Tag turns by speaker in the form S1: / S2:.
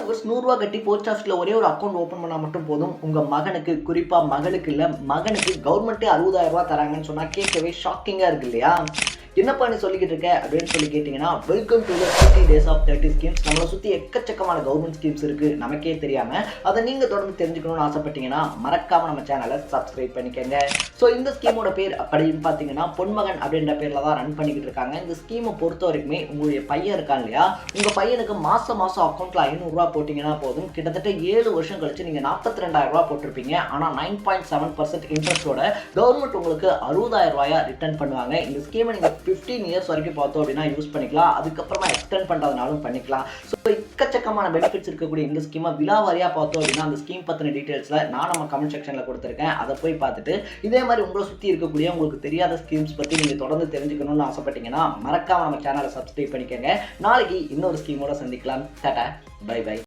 S1: 100 கட்டி போஸ்ட் ஆஃபீஸில் ஒரே ஒரு அக்கௌண்ட் ஓப்பன் பண்ணால் மட்டும் போதும் உங்கள் மகனுக்கு, குறிப்பாக மகளுக்கு இல்லை மகனுக்கு கவர்மெண்ட்டே 60,000 ரூபா தராங்கன்னு சொன்னால் கேட்கவே ஷாக்கிங்காக இருக்கு இல்லையா? என்னப்பா நீ சொல்லிக்கிட்டு இருக்க அப்படின்னு சொல்லி கேட்டிங்கன்னா, welcome to the 30 days of 30 schemes. நம்மளை சுற்றி எக்கச்சக்கமான கவர்மெண்ட் ஸ்கீம்ஸ் இருக்குது நமக்கே தெரியாமல். அதை நீங்கள் தொடர்ந்து தெரிஞ்சுக்கணும்னு ஆசைப்பட்டீங்கன்னா மறக்காமல் நம்ம சேனலை சப்ஸ்கிரைப் பண்ணிக்கோங்க. ஸோ இந்த ஸ்கீமோட பேர் அப்படின்னு பார்த்தீங்கன்னா பொன்மகன் அப்படின்ற பேரில் தான் ரன் பண்ணிக்கிட்டு இருக்காங்க. இந்த ஸ்கீமை பொறுத்த வரைக்குமே உங்களுடைய பையன் இருக்கான் இல்லையா, உங்கள் பையனுக்கு மாதம் அக்கௌண்ட்டில் 500 ரூபா போட்டிங்கன்னா போதும், கிட்டத்தட்ட 7 வருஷம் கழிச்சு நீங்கள் 42,000 ரூபா போட்டிருப்பீங்க. ஆனால் 9.7% இன்ட்ரெஸ்ட்டோட கவர்மெண்ட் உங்களுக்கு 60,000 ரூபாயா ரிட்டர்ன் பண்ணுவாங்க. இந்த ஸ்கீமை நீங்கள் 15 இயர்ஸ் வரைக்கும் பார்த்தோம் அப்படின்னா யூஸ் பண்ணிக்கலாம். அதுக்கப்புறமா எக்ஸ்டெண்ட் பண்ணுறதுனாலும் பண்ணிக்கலாம். ஸோ எக்கச்சக்கமான பெனிஃபிட்ஸ் இருக்கக்கூடிய இந்த ஸ்கீமை விலாவாரியாக பார்த்தோம் அப்படின்னா அந்த ஸ்கீம் பற்றின டீட்டெயில்ஸில் நான் நம்ம கமெண்ட் செக்ஷனில் கொடுத்துருக்கேன். அதை போய் பார்த்துட்டு இதே மாதிரி உங்களை சுற்றி இருக்கக்கூடிய உங்களுக்கு தெரியாத ஸ்கீம்ஸ் பற்றி நீங்கள் தொடர்ந்து தெரிஞ்சுக்கணும்னு ஆசைப்பட்டீங்கன்னா மறக்காம நம்ம சேனலை சப்ஸ்கிரைப் பண்ணிக்கோங்க. நாளைக்கு இன்னொரு ஸ்கீமோட சந்திக்கலாம். Tata, bye by.